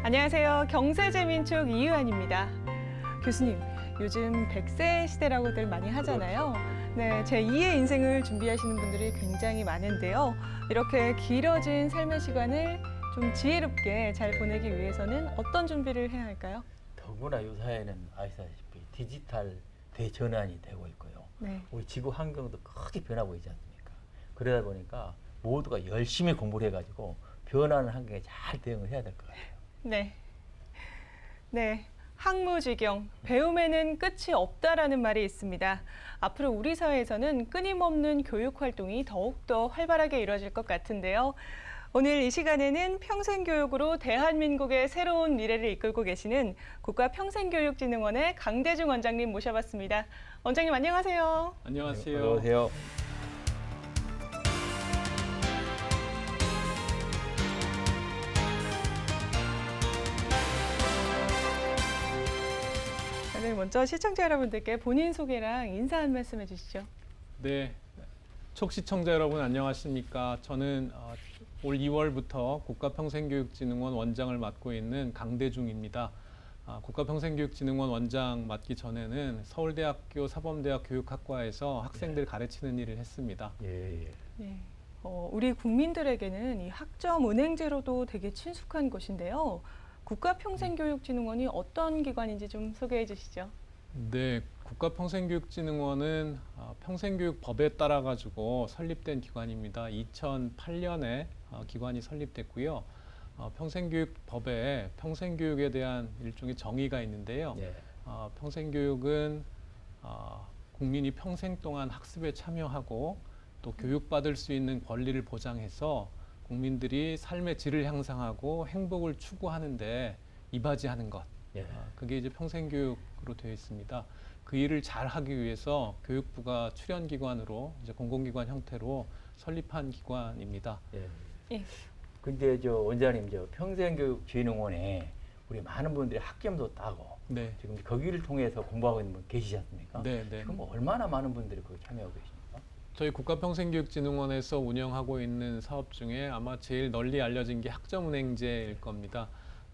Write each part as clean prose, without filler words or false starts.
안녕하세요. 경제재민축 이유한입니다. 교수님, 요즘 100세 시대라고들 많이 하잖아요. 네, 제 2의 인생을 준비하시는 분들이 굉장히 많은데요. 이렇게 길어진 삶의 시간을 좀 지혜롭게 잘 보내기 위해서는 어떤 준비를 해야 할까요? 더구나 이 사회는 아시다시피 디지털 대전환이 되고 있고요. 네. 우리 지구 환경도 크게 변하고 있지 않습니까? 그러다 보니까 모두가 열심히 공부를 해가지고 변하는 환경에 잘 대응을 해야 될 것 같아요. 네. 네. 학무지경, 배움에는 끝이 없다라는 말이 있습니다. 앞으로 우리 사회에서는 끊임없는 교육 활동이 더욱더 활발하게 이루어질 것 같은데요. 오늘 이 시간에는 평생교육으로 대한민국의 새로운 미래를 이끌고 계시는 국가평생교육진흥원의 강대중 원장님 모셔봤습니다. 원장님 안녕하세요. 안녕하세요. 안녕하세요. 네, 먼저 시청자 여러분들께 본인 소개랑 인사 한 말씀 해주시죠. 네, 촉시청자 여러분 안녕하십니까? 저는 올 2월부터 국가평생교육진흥원 원장을 맡고 있는 강대중입니다. 국가평생교육진흥원 원장 맡기 전에는 서울대학교 사범대학 교육학과에서 학생들 가르치는 일을 했습니다. 예. 네. 우리 국민들에게는 이 학점 은행제로도 되게 친숙한 곳인데요. 국가평생교육진흥원이 어떤 기관인지 좀 소개해 주시죠. 네, 국가평생교육진흥원은 평생교육법에 따라 가지고 설립된 기관입니다. 2008년에 기관이 설립됐고요. 평생교육법에 평생교육에 대한 일종의 정의가 있는데요. 예. 평생교육은 국민이 평생 동안 학습에 참여하고 또 교육받을 수 있는 권리를 보장해서 국민들이 삶의 질을 향상하고 행복을 추구하는데 이바지하는 것. 예. 그게 이제 평생교육으로 되어 있습니다. 그 일을 잘 하기 위해서 교육부가 출연기관으로 이제 공공기관 형태로 설립한 기관입니다. 예. 예. 근데 원장님 평생교육진흥원에 우리 많은 분들이 학점도 따고 네. 지금 거기를 통해서 공부하고 있는 분 계시지 않습니까? 네, 네. 지금 얼마나 많은 분들이 거기 참여하고 계십니까? 저희 국가평생교육진흥원에서 운영하고 있는 사업 중에 아마 제일 널리 알려진 게 학점은행제일 겁니다.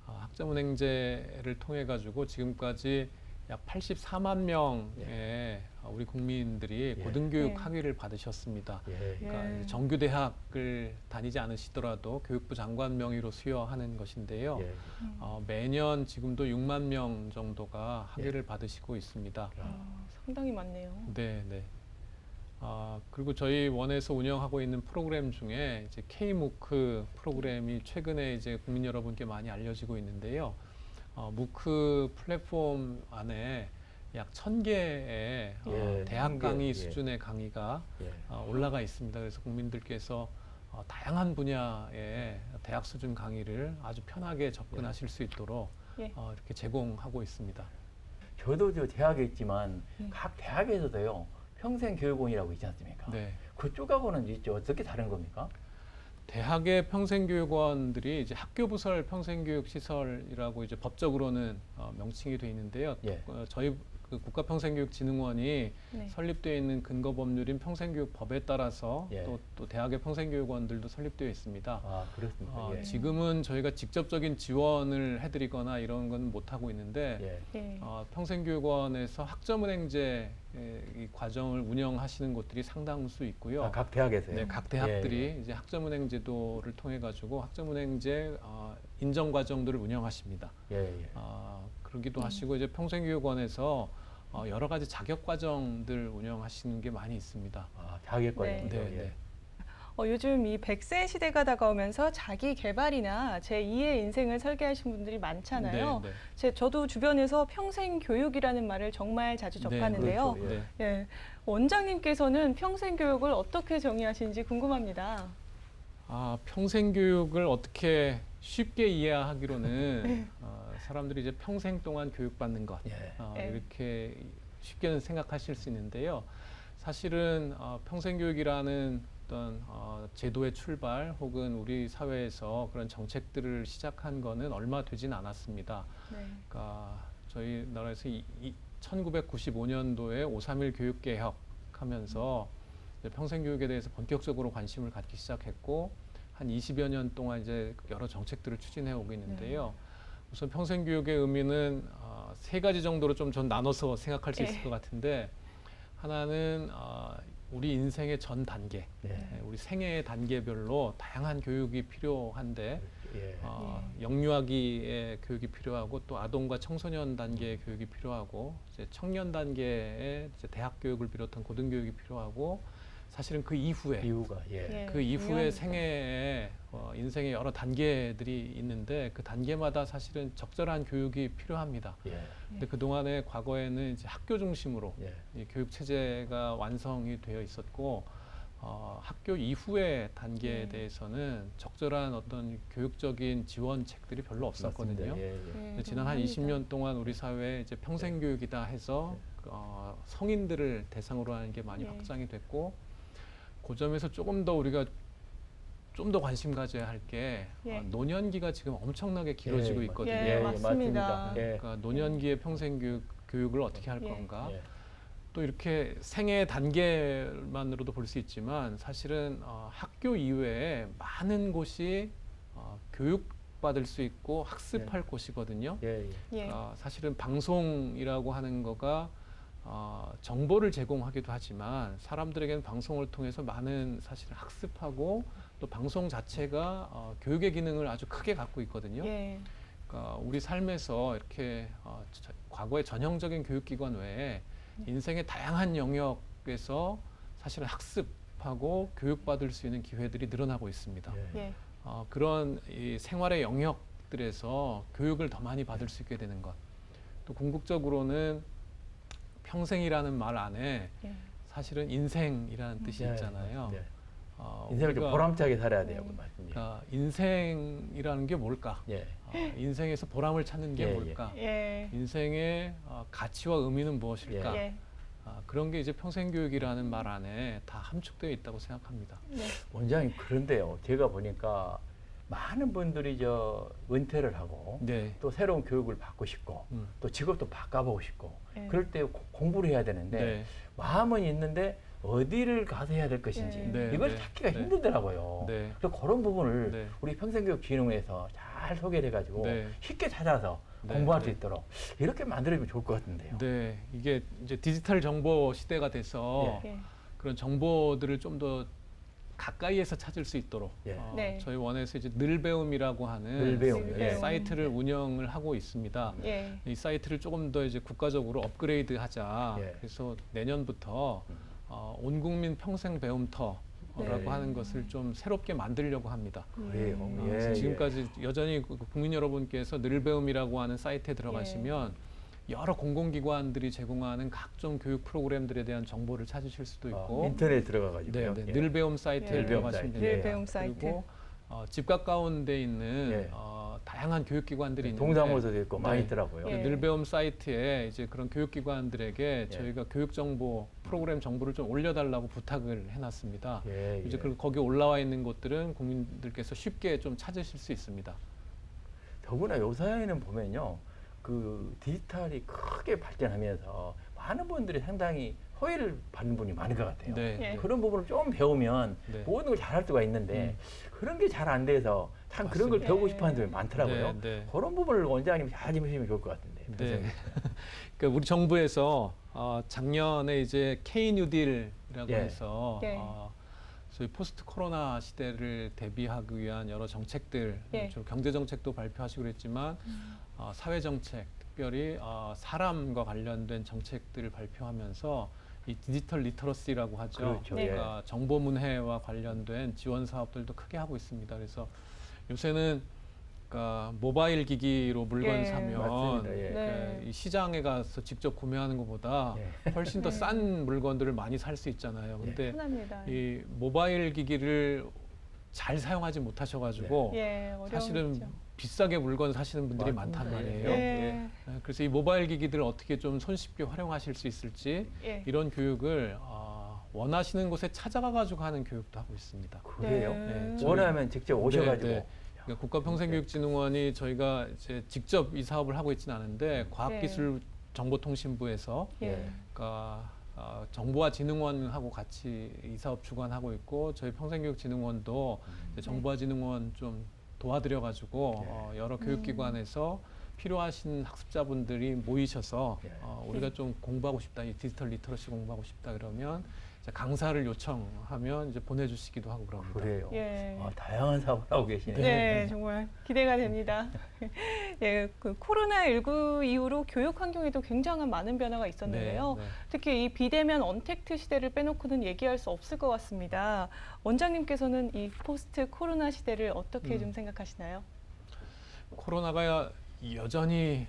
학점은행제를 통해 가지고 지금까지 약 84만 명의 우리 국민들이 예. 고등교육 네. 학위를 받으셨습니다. 예. 그러니까 예. 이제 정규대학을 다니지 않으시더라도 교육부 장관 명의로 수여하는 것인데요. 예. 매년 지금도 6만 명 정도가 학위를 받으시고 있습니다. 상당히 많네요. 네, 네. 그리고 저희 원에서 운영하고 있는 프로그램 중에 이제 K-MOOC 프로그램이 최근에 이제 국민 여러분께 많이 알려지고 있는데요. MOOC 플랫폼 안에 약 1000개의 대학 1000개, 강의 예. 수준의 강의가 예. 올라가 있습니다. 그래서 국민들께서 다양한 분야의 대학 수준 강의를 아주 편하게 접근하실 수 있도록 예. 이렇게 제공하고 있습니다. 저도 대학에 있지만 각 대학에서도요 평생교육원이라고 있지 않습니까? 네. 그쪽하고는 있죠. 어떻게 다른 겁니까? 대학의 평생교육원들이 이제 학교부설 평생교육시설이라고 이제 법적으로는 명칭이 되어 있는데요. 예. 저희 그 국가평생교육진흥원이 네. 설립되어 있는 근거 법률인 평생교육법에 따라서 예. 또 대학의 평생교육원들도 설립되어 있습니다. 그렇습니까? 예. 지금은 저희가 직접적인 지원을 해드리거나 이런 건 못하고 있는데 예. 예. 평생교육원에서 학점은행제 이 과정을 운영하시는 곳들이 상당수 있고요. 각 대학에서요? 네, 각 대학들이 예. 이제 학점은행 제도를 통해 가지고 학점은행제 인정 과정들을 운영하십니다. 예. 그러기도 하시고 이제 평생교육원에서 여러 가지 자격 과정들 운영하시는 게 많이 있습니다. 자격과정. 네. 네. 요즘 이 100세 시대가 다가오면서 자기 개발이나 제2의 인생을 설계하신 분들이 많잖아요. 네. 저도 주변에서 평생 교육이라는 말을 정말 자주 접하는데요. 그렇죠. 예. 예. 원장님께서는 평생 교육을 어떻게 정의하시는지 궁금합니다. 평생교육을 어떻게 쉽게 이해하기로는 사람들이 이제 평생 동안 교육받는 것 예. 이렇게 쉽게는 생각하실 수 있는데요. 사실은 평생교육이라는 어떤 제도의 출발 혹은 우리 사회에서 그런 정책들을 시작한 거는 얼마 되진 않았습니다. 네. 그러니까 저희 나라에서 1995년도에 5.3일 교육개혁 하면서 이제 평생교육에 대해서 본격적으로 관심을 갖기 시작했고 한 20여 년 동안 이제 여러 정책들을 추진해 오고 있는데요. 우선 평생교육의 의미는 세 가지 정도로 좀 전 나눠서 생각할 수 있을 것 같은데 하나는 우리 인생의 전 단계, 우리 생애의 단계별로 다양한 교육이 필요한데 영유아기의 교육이 필요하고 또 아동과 청소년 단계의 교육이 필요하고 이제 청년 단계의 이제 대학 교육을 비롯한 고등교육이 필요하고 사실은 그 이후에 그 이후의 생애에 인생의 여러 단계들이 있는데 그 단계마다 사실은 적절한 교육이 필요합니다. 근데 그 동안에 과거에는 이제 학교 중심으로 이 교육 체제가 완성이 되어 있었고 학교 이후의 단계에 대해서는 적절한 어떤 교육적인 지원책들이 별로 없었거든요. 근데 지난 한 20년 동안 우리 사회에 이제 평생교육이다 해서 성인들을 대상으로 하는 게 많이 확장이 됐고 그 점에서 조금 더 우리가 좀 더 관심 가져야 할 게 노년기가 지금 엄청나게 길어지고 있거든요. 맞습니다. 그러니까 노년기의 평생교육을 어떻게 할 건가? 또 이렇게 생애 단계만으로도 볼 수 있지만 사실은 학교 이외에 많은 곳이 교육받을 수 있고 학습할 곳이거든요. 사실은 방송이라고 하는 거가 정보를 제공하기도 하지만 사람들에게는 방송을 통해서 많은 사실 학습하고 또 방송 자체가 교육의 기능을 아주 크게 갖고 있거든요. 그러니까 우리 삶에서 이렇게 과거의 전형적인 교육기관 외에 인생의 다양한 영역에서 사실은 학습하고 교육받을 수 있는 기회들이 늘어나고 있습니다. 그런 이 생활의 영역들에서 교육을 더 많이 받을 수 있게 되는 것. 또 궁극적으로는 평생이라는 말 안에 사실은 인생이라는 뜻이 있잖아요. 인생을 좀 보람차게 살아야 돼요. 그 말씀이. 그러니까 인생이라는 게 뭘까? 인생에서 보람을 찾는 게 뭘까? 인생의 가치와 의미는 무엇일까? 그런 게 이제 평생교육이라는 말 안에 다 함축되어 있다고 생각합니다. 원장님 그런데요. 제가 보니까 많은 분들이 은퇴를 하고 또 새로운 교육을 받고 싶고 또 직업도 바꿔보고 싶고 그럴 때 공부를 해야 되는데 마음은 있는데 어디를 가서 해야 될 것인지 이걸 찾기가 힘들더라고요. 그래서 그런 부분을 우리 평생교육진흥원에서 잘 소개를 해가지고 쉽게 찾아서 공부할 수 있도록 이렇게 만들어주면 좋을 것 같은데요. 이게 이제 디지털 정보 시대가 돼서 그런 정보들을 좀 더 가까이에서 찾을 수 있도록 저희 원에서 이제 늘배움이라고 하는 사이트를 운영을 하고 있습니다. 이 사이트를 조금 더 이제 국가적으로 업그레이드하자. 그래서 내년부터 온국민 평생 배움터라고 하는 것을 좀 새롭게 만들려고 합니다. 그래서 지금까지 여전히 국민 여러분께서 늘배움이라고 하는 사이트에 들어가시면 여러 공공기관들이 제공하는 각종 교육 프로그램들에 대한 정보를 찾으실 수도 있고 인터넷에 들어가가지고요. 늘배움 사이트에 들어가시면 됩니다. 늘배움 사이트. 그리고 집 가까운 데 있는 다양한 교육기관들이 있는데 동사무소도 있고 많이 있더라고요. 늘배움 사이트에 이제 그런 교육기관들에게 저희가 교육 정보, 프로그램 정보를 좀 올려달라고 부탁을 해놨습니다. 이제 거기 올라와 있는 곳들은 국민들께서 쉽게 좀 찾으실 수 있습니다. 더구나 요사이에는 보면요. 그 디지털이 크게 발전하면서 많은 분들이 상당히 호의를 받는 분이 많은 것 같아요. 그런 부분을 좀 배우면 모든 걸 잘할 수가 있는데 그런 게 잘 안 돼서 참 그런 걸 배우고 싶어 하는 분이 많더라고요. 그런 부분을 원장님이 잘 짚으시면 좋을 것 같은데. 그러니까 우리 정부에서 작년에 이제 K-뉴딜이라고 해서 저희 포스트 코로나 시대를 대비하기 위한 여러 정책들, 경제 정책도 발표하시고 그랬지만 사회 정책, 특별히 사람과 관련된 정책들을 발표하면서 이 디지털 리터러시라고 하죠. 그러니까 정보 문해와 관련된 지원 사업들도 크게 하고 있습니다. 그래서 요새는 그러니까 모바일 기기로 물건 사면 이 시장에 가서 직접 구매하는 것보다 훨씬 더 싼 물건들을 많이 살 수 있잖아요. 근데 이 모바일 기기를 잘 사용하지 못하셔가지고 사실은 비싸게 물건 사시는 분들이 많단 말이에요. 그래서 이 모바일 기기들을 어떻게 좀 손쉽게 활용하실 수 있을지 이런 교육을 원하시는 곳에 찾아가가지고 하는 교육도 하고 있습니다. 그래요? 원하면 직접 오셔가지고. 그러니까 국가평생교육진흥원이 저희가 이제 직접 이 사업을 하고 있지는 않은데 과학기술정보통신부에서 그러니까 정보화진흥원하고 같이 이 사업 주관하고 있고 저희 평생교육진흥원도 이제 정보화진흥원 좀 도와드려가지고 여러 교육기관에서 필요하신 학습자분들이 모이셔서 우리가 좀 공부하고 싶다, 이 디지털 리터러시 공부하고 싶다 그러면 이제 강사를 요청하면 이제 보내주시기도 하고 그럽니다. 그래요. 예. 다양한 사업을 하고 계시네요. 네, 정말 기대가 됩니다. 예, 그 코로나19 이후로 교육 환경에도 굉장한 많은 변화가 있었는데요. 네, 네. 특히 이 비대면 언택트 시대를 빼놓고는 얘기할 수 없을 것 같습니다. 원장님께서는 이 포스트 코로나 시대를 어떻게 좀 생각하시나요? 코로나가 여전히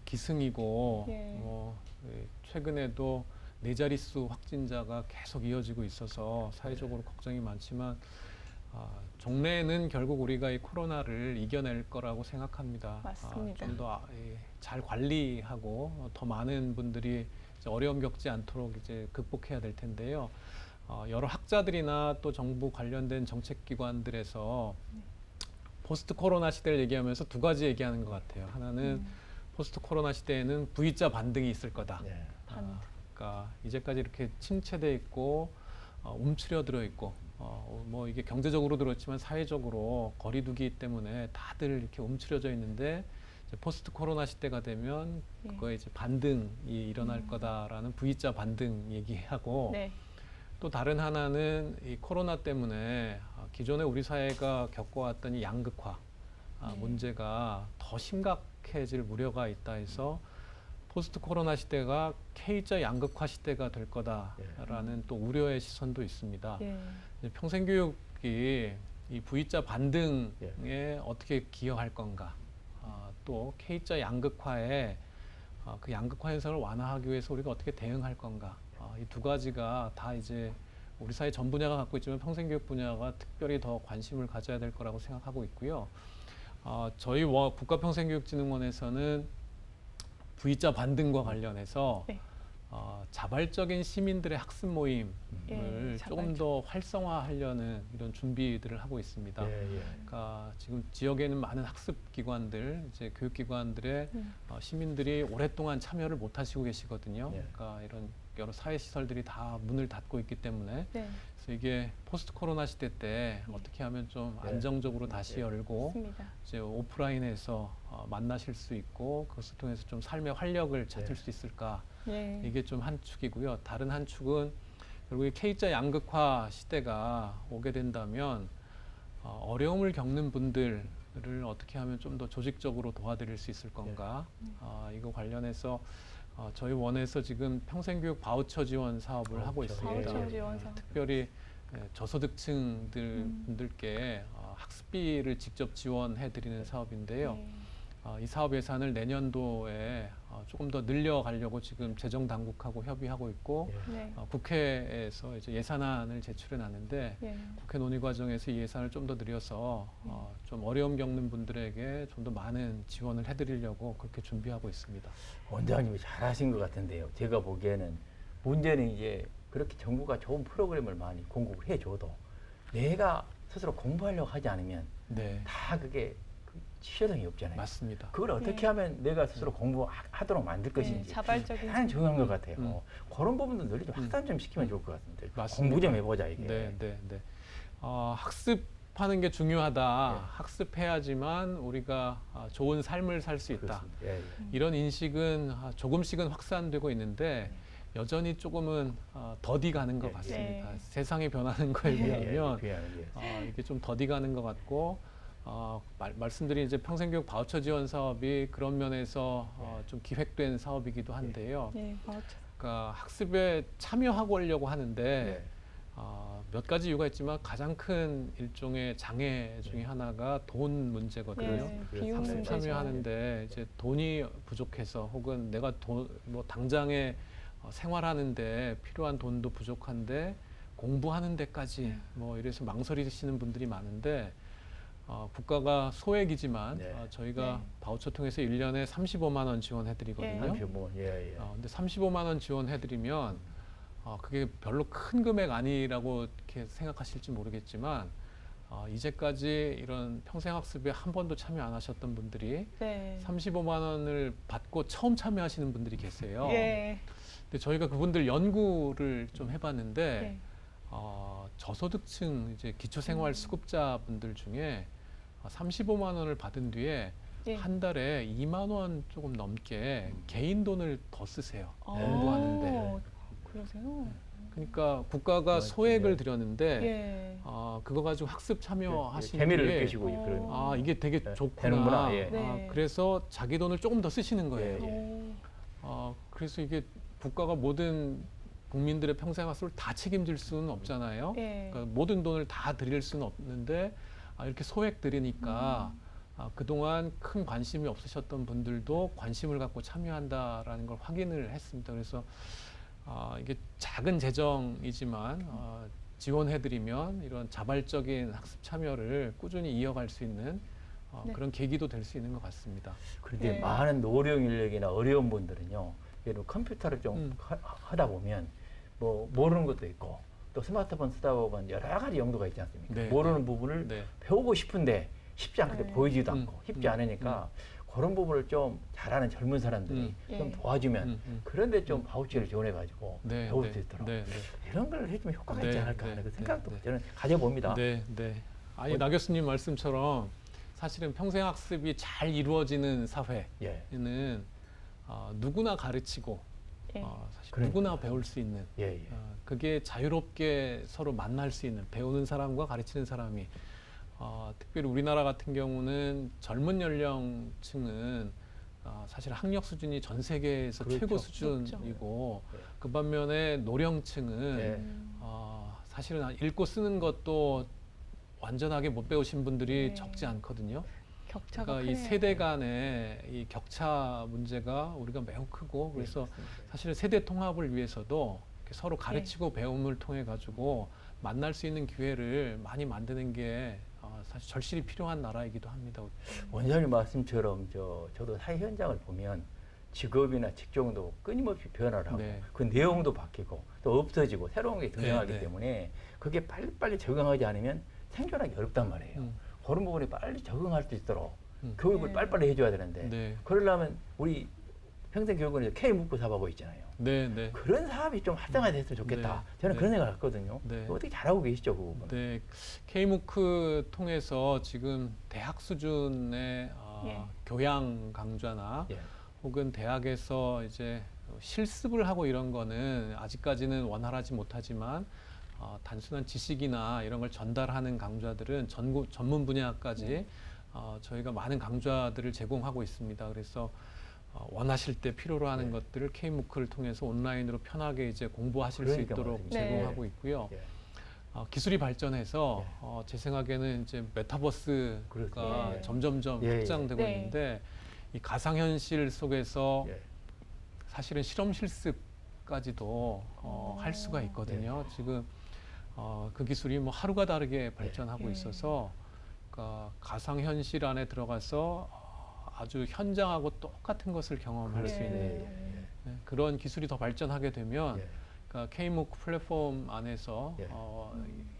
기승이고 예. 최근에도 4자릿수 확진자가 계속 이어지고 있어서 사회적으로 걱정이 많지만 종래에는 결국 우리가 이 코로나를 이겨낼 거라고 생각합니다. 맞습니다. 좀 더 잘 관리하고 더 많은 분들이 이제 어려움 겪지 않도록 이제 극복해야 될 텐데요. 여러 학자들이나 또 정부 관련된 정책기관들에서 포스트 코로나 시대를 얘기하면서 두 가지 얘기하는 것 같아요. 하나는 포스트 코로나 시대에는 V자 반등이 있을 거다. 네. 그러니까 이제까지 이렇게 침체돼 있고 움츠려들어 있고 뭐 이게 경제적으로 들었지만 사회적으로 거리두기 때문에 다들 이렇게 움츠려져 있는데 이제 포스트 코로나 시대가 되면 그거에 이제 반등이 일어날 거다라는 V자 반등 얘기하고 네. 또 다른 하나는 이 코로나 때문에 기존에 우리 사회가 겪어왔던 이 양극화 문제가 더 심각해질 우려가 있다 해서 포스트 코로나 시대가 K자 양극화 시대가 될 거다라는 또 우려의 시선도 있습니다. 예. 평생교육이 이 V자 반등에 어떻게 기여할 건가, 또 K자 양극화에 그 양극화 현상을 완화하기 위해서 우리가 어떻게 대응할 건가, 이 두 가지가 다 이제 우리 사회 전 분야가 갖고 있지만 평생교육 분야가 특별히 더 관심을 가져야 될 거라고 생각하고 있고요. 저희 국가평생교육진흥원에서는 V자 반등과 관련해서 자발적인 시민들의 학습 모임을 조금 더 활성화하려는 이런 준비들을 하고 있습니다. 그러니까 지금 지역에는 많은 학습기관들, 이제 교육기관들의 시민들이 오랫동안 참여를 못 하시고 계시거든요. 그러니까 이런 여러 사회시설들이 다 문을 닫고 있기 때문에 그래서 이게 포스트 코로나 시대 때 어떻게 하면 좀 안정적으로 다시 열고 이제 오프라인에서 만나실 수 있고 그것을 통해서 좀 삶의 활력을 찾을 수 있을까, 이게 좀 한 축이고요. 다른 한 축은 결국 이 K자 양극화 시대가 오게 된다면 어려움을 겪는 분들을 어떻게 하면 좀 더 조직적으로 도와드릴 수 있을 건가, 이거 관련해서 저희 원에서 지금 평생교육 바우처 지원 사업을 하고 있습니다. 바우처 지원 사업. 특별히 저소득층들 분들께 학습비를 직접 지원해드리는 사업인데요. 이 사업 예산을 내년도에 조금 더 늘려가려고 지금 재정당국하고 협의하고 있고 국회에서 이제 예산안을 제출해 놨는데 국회 논의 과정에서 이 예산을 좀 더 늘려서 좀 어려움 겪는 분들에게 좀 더 많은 지원을 해드리려고 그렇게 준비하고 있습니다. 원장님이 잘하신 것 같은데요. 제가 보기에는 문제는 이제 그렇게 정부가 좋은 프로그램을 많이 공급을 해줘도 내가 스스로 공부하려고 하지 않으면 다 그게 실효성이 없잖아요. 맞습니다. 그걸 어떻게 하면 내가 스스로 공부하도록 만들 것인지 자발적인 대단히 중요한 것 같아요. 그런 부분도 늘 좀 확산 좀 시키면 좋을 것 같은데. 공부 좀 해보자 이게. 학습하는 게 중요하다. 하습해야지만 우리가 좋은 삶을 살 수 있다. 이런 인식은 조금씩은 확산되고 있는데 여전히 조금은 더디 가는 것 같습니다. 세상이 변하는 거에 비하면 이게 좀 더디 가는 것 같고 말씀드린 이제 평생교육 바우처 지원 사업이 그런 면에서 좀 기획된 사업이기도 한데요. 그러니까 학습에 참여하려고 하는데 몇 가지 이유가 있지만 가장 큰 일종의 장애 중에 하나가 돈 문제거든요. 학습 참여하는데 이제 돈이 부족해서 혹은 내가 뭐 당장에 생활하는데 필요한 돈도 부족한데 공부하는 데까지 뭐 이래서 망설이시는 분들이 많은데 국가가 소액이지만 저희가 바우처 통해서 1년에 35만 원 지원해드리거든요. 근데 35만 원 지원해드리면 그게 별로 큰 금액 아니라고 이렇게 생각하실지 모르겠지만 이제까지 이런 평생학습에 한 번도 참여 안 하셨던 분들이 네. 35만 원을 받고 처음 참여하시는 분들이 계세요. 예. 근데 저희가 그분들 연구를 좀 해봤는데 예. 저소득층 이제 기초생활수급자분들 중에 35만 원을 받은 뒤에 예. 한 달에 2만 원 조금 넘게 개인 돈을 더 쓰세요. 아, 공부하는데. 그러세요? 그러니까 국가가 소액을 드렸는데 예. 그거 가지고 학습 참여하시는 재미를 게 느끼시고 그런. 이게 되게 네, 좋구나. 되는구나. 예. 네. 그래서 자기 돈을 조금 더 쓰시는 거예요. 예. 그래서 이게 국가가 모든 국민들의 평생학습을 다 책임질 수는 없잖아요. 예. 그러니까 모든 돈을 다 드릴 수는 없는데 이렇게 소액 드리니까 그동안 큰 관심이 없으셨던 분들도 관심을 갖고 참여한다라는 걸 확인을 했습니다. 그래서 이게 작은 재정이지만 지원해드리면 이런 자발적인 학습 참여를 꾸준히 이어갈 수 있는 네. 그런 계기도 될 수 있는 것 같습니다. 그런데 네. 많은 노령 인력이나 어려운 분들은요, 예를 들어 컴퓨터를 좀 하다 보면 뭐 모르는 것도 있고 또 스마트폰 쓰다 보면 여러 가지 용도가 있지 않습니까? 네. 모르는 부분을 네. 배우고 싶은데 쉽지 않게 네. 보이지도 않고 쉽지 않으니까 그런 부분을 좀 잘하는 젊은 사람들이 좀 예. 도와주면 그런데 좀 바우처를 지원해가지고 네, 배울 네, 수 있도록 네, 네. 이런 걸 해주면 효과가 있지 네, 않을까 네, 하는 그 네, 생각도 네. 저는 가져봅니다. 네, 네. 아니 나 교수님 말씀처럼 사실은 평생학습이 잘 이루어지는 사회에는 예. 누구나 가르치고 예. 사실 그러니까요. 누구나 배울 수 있는 예, 예. 그게 자유롭게 서로 만날 수 있는 배우는 사람과 가르치는 사람이 특별히 우리나라 같은 경우는 젊은 연령층은 사실 학력 수준이 전 세계에서 그렇죠. 최고 수준이고 그렇죠. 그 반면에 노령층은 예. 사실은 읽고 쓰는 것도 완전하게 못 배우신 분들이 네. 적지 않거든요. 격차가 그러니까 이 크네요. 세대 간의 이 격차 문제가 우리가 매우 크고 그래서 사실은 세대 통합을 위해서도 이렇게 서로 가르치고 배움을 통해 가지고 만날 수 있는 기회를 많이 만드는 게 사실 절실히 필요한 나라이기도 합니다. 원장님 말씀처럼 저도 사회 현장을 보면 직업이나 직종도 끊임없이 변화를 하고 네. 그 내용도 바뀌고 또 없어지고 새로운 게 등장하기 네. 때문에 그게 빨리빨리 적응하지 않으면 생존하기 어렵단 말이에요. 그런 부분에 빨리 적응할 수 있도록 교육을 네. 빨리빨리 해줘야 되는데 네. 그러려면 우리 평생교육원에서 K묵부 사업하고 있잖아요. 네, 네. 그런 사업이 좀 활성화됐으면 좋겠다. 네. 저는 네. 그런 생각을 했거든요. 네. 어떻게 잘하고 계시죠, 그 부분? 네, K무크 통해서 지금 대학 수준의 예. 교양 강좌나 예. 혹은 대학에서 이제 실습을 하고 이런 거는 아직까지는 원활하지 못하지만 단순한 지식이나 이런 걸 전달하는 강좌들은 전문 분야까지 저희가 많은 강좌들을 제공하고 있습니다. 그래서 원하실 때 필요로 하는 네. 것들을 K무크를 통해서 온라인으로 편하게 이제 공부하실 수 그러니까 있도록 말입니다. 제공하고 있고요. 예. 기술이 발전해서 제 생각에는 이제 메타버스가 그렇죠. 예. 점점점 예, 예. 확장되고 네. 있는데 이 가상현실 속에서 예. 사실은 실험 실습까지도 할 수가 있거든요. 지금 그 기술이 뭐 하루가 다르게 발전하고 예. 있어서 그러니까 가상현실 안에 들어가서 아주 현장하고 똑같은 것을 경험할 수 예. 있는 그런 기술이 더 발전하게 되면 예. 그러니까 K무크 플랫폼 안에서 예.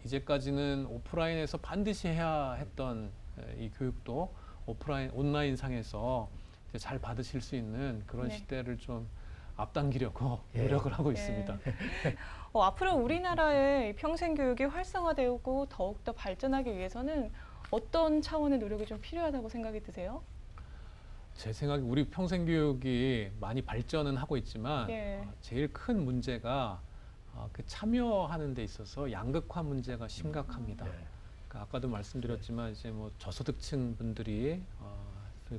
이제까지는 오프라인에서 반드시 해야 했던 이 교육도 온라인 상에서 이제 잘 받으실 수 있는 그런 네. 시대를 좀 앞당기려고 예. 노력을 하고 예. 있습니다. 앞으로 우리나라의 평생교육이 활성화되고 더욱더 발전하기 위해서는 어떤 차원의 노력이 좀 필요하다고 생각이 드세요? 제 생각에 우리 평생교육이 많이 발전은 하고 있지만 예. 제일 큰 문제가 그 참여하는 데 있어서 양극화 문제가 심각합니다. 예. 그러니까 아까도 말씀드렸지만 이제 뭐 저소득층 분들이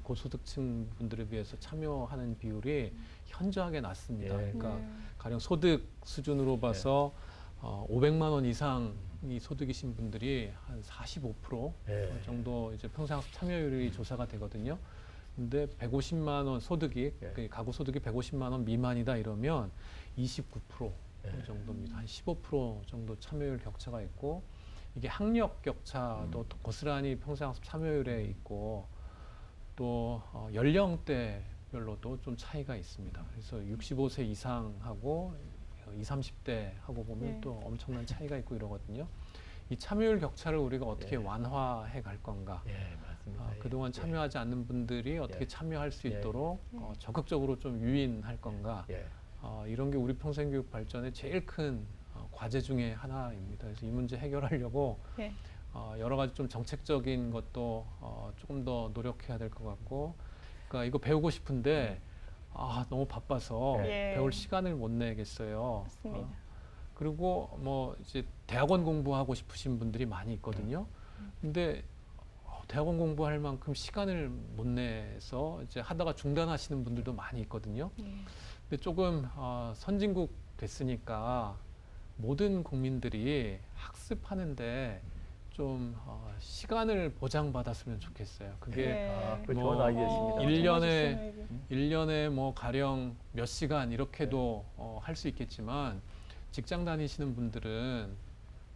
고소득층 분들에 비해서 참여하는 비율이 현저하게 낮습니다. 예. 그러니까 네. 가령 소득 수준으로 봐서 500만 원 이상이 소득이신 분들이 한 45% 예. 정도 이제 평생학습 참여율이 조사가 되거든요. 근데 150만 원 소득이 예. 가구 소득이 150만 원 미만이다 이러면 29% 예. 정도입니다. 한 15% 정도 참여율 격차가 있고 이게 학력 격차도 또 고스란히 평생학습 참여율에 있고 또 연령대별로도 좀 차이가 있습니다. 그래서 65세 이상하고 20, 30대 하고 보면 네. 또 엄청난 차이가 있고 이러거든요. 이 참여율 격차를 우리가 어떻게 완화해 갈 건가. 예, 맞습니다. 그동안 참여하지 않는 분들이 어떻게 참여할 수 있도록 적극적으로 좀 유인할 건가. 이런 게 우리 평생교육 발전의 제일 큰 과제 중에 하나입니다. 그래서 이 문제 해결하려고 여러 가지 좀 정책적인 것도 조금 더 노력해야 될 것 같고, 그러니까 이거 배우고 싶은데 너무 바빠서 배울 시간을 못 내겠어요. 그리고 뭐 이제 대학원 공부하고 싶으신 분들이 많이 있거든요. 근데 대학원 공부할 만큼 시간을 못 내서 이제 하다가 중단하시는 분들도 많이 있거든요. 근데 조금 선진국 됐으니까 모든 국민들이 학습하는데 좀 시간을 보장받았으면 좋겠어요. 그게 좋은 아이디어입니다. 1년에 뭐 가령 몇 시간 이렇게도 할 수 있겠지만, 직장 다니시는 분들은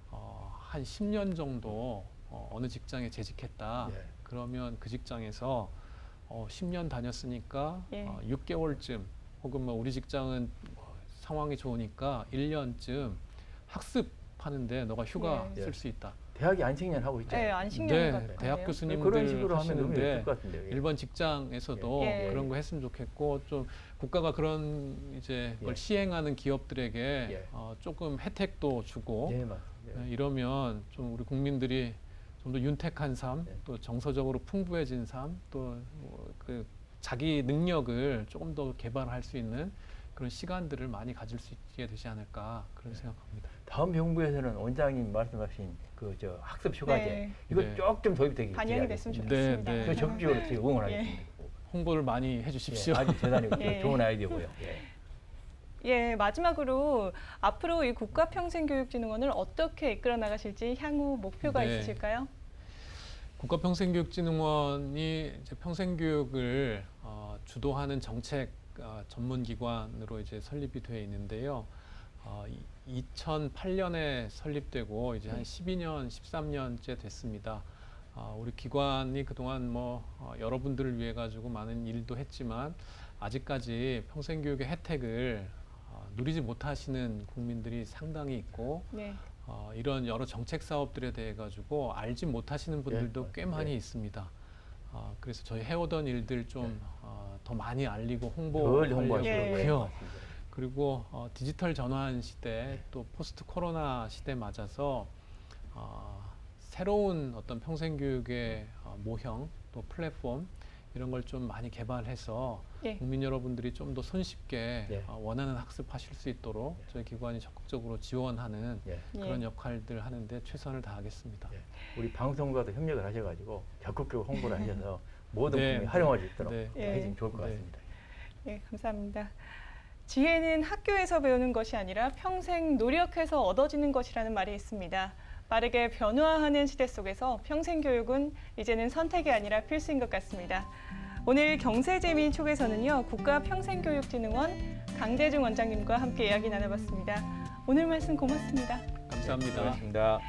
한 10년 정도 어느 직장에 재직했다. 그러면 그 직장에서 10년 다녔으니까 6개월쯤, 혹은 뭐 우리 직장은 상황이 좋으니까 1년쯤 학습하는데 너가 휴가 쓸 수 있다. 대학이 안식년 하고 있죠. 네, 안식년 같아요. 대학 교수님들 그런 식으로 하시는데 하면 것 같은데요. 일반 직장에서도 그런 거 했으면 좋겠고, 좀 국가가 그런 이제 걸 시행하는 기업들에게 조금 혜택도 주고 이러면 좀 우리 국민들이 좀 더 윤택한 삶, 또 정서적으로 풍부해진 삶, 또 그 자기 능력을 조금 더 개발할 수 있는 그런 시간들을 많이 가질 수 있게 되지 않을까, 그런 생각합니다. 다음 정부에서는 원장님 말씀하신 그 학습 휴가제 이거 조금 도입되기 반영이 됐으면 좋겠습니다. 그 적극적으로 응원하겠습니다. 홍보를 많이 해주십시오. 아주 대단히 좋은 아이디어고요. 마지막으로 앞으로 이 국가평생교육진흥원을 어떻게 이끌어 나가실지 향후 목표가 있으실까요? 국가평생교육진흥원이 이제 평생교육을 주도하는 정책 전문기관으로 이제 설립이 되어 있는데요. 2008년에 설립되고 이제 한 12년, 13년째 됐습니다. 우리 기관이 그동안 뭐 여러분들을 위해 가지고 많은 일도 했지만, 아직까지 평생교육의 혜택을 누리지 못하시는 국민들이 상당히 있고, 이런 여러 정책 사업들에 대해 가지고 알지 못하시는 분들도 꽤 많이 있습니다. 그래서 저희 해오던 일들 좀 더 많이 알리고 홍보하려고요. 그리고 디지털 전환 시대, 또 포스트 코로나 시대 맞아서 새로운 어떤 평생교육의 모형, 또 플랫폼 이런 걸 좀 많이 개발해서 국민 여러분들이 좀 더 손쉽게 원하는 학습하실 수 있도록 저희 기관이 적극적으로 지원하는 그런 역할들 하는데 최선을 다하겠습니다. 우리 방송과도 협력을 하셔가지고 적극적으로 홍보를 하셔서 모든 국민이 활용할 수 있도록 해주면 좋을 것 같습니다. 감사합니다. 지혜는 학교에서 배우는 것이 아니라 평생 노력해서 얻어지는 것이라는 말이 있습니다. 빠르게 변화하는 시대 속에서 평생교육은 이제는 선택이 아니라 필수인 것 같습니다. 오늘 경제재미 촉에서는요, 국가평생교육진흥원 강대중 원장님과 함께 이야기 나눠봤습니다. 오늘 말씀 고맙습니다. 감사합니다. 고맙습니다.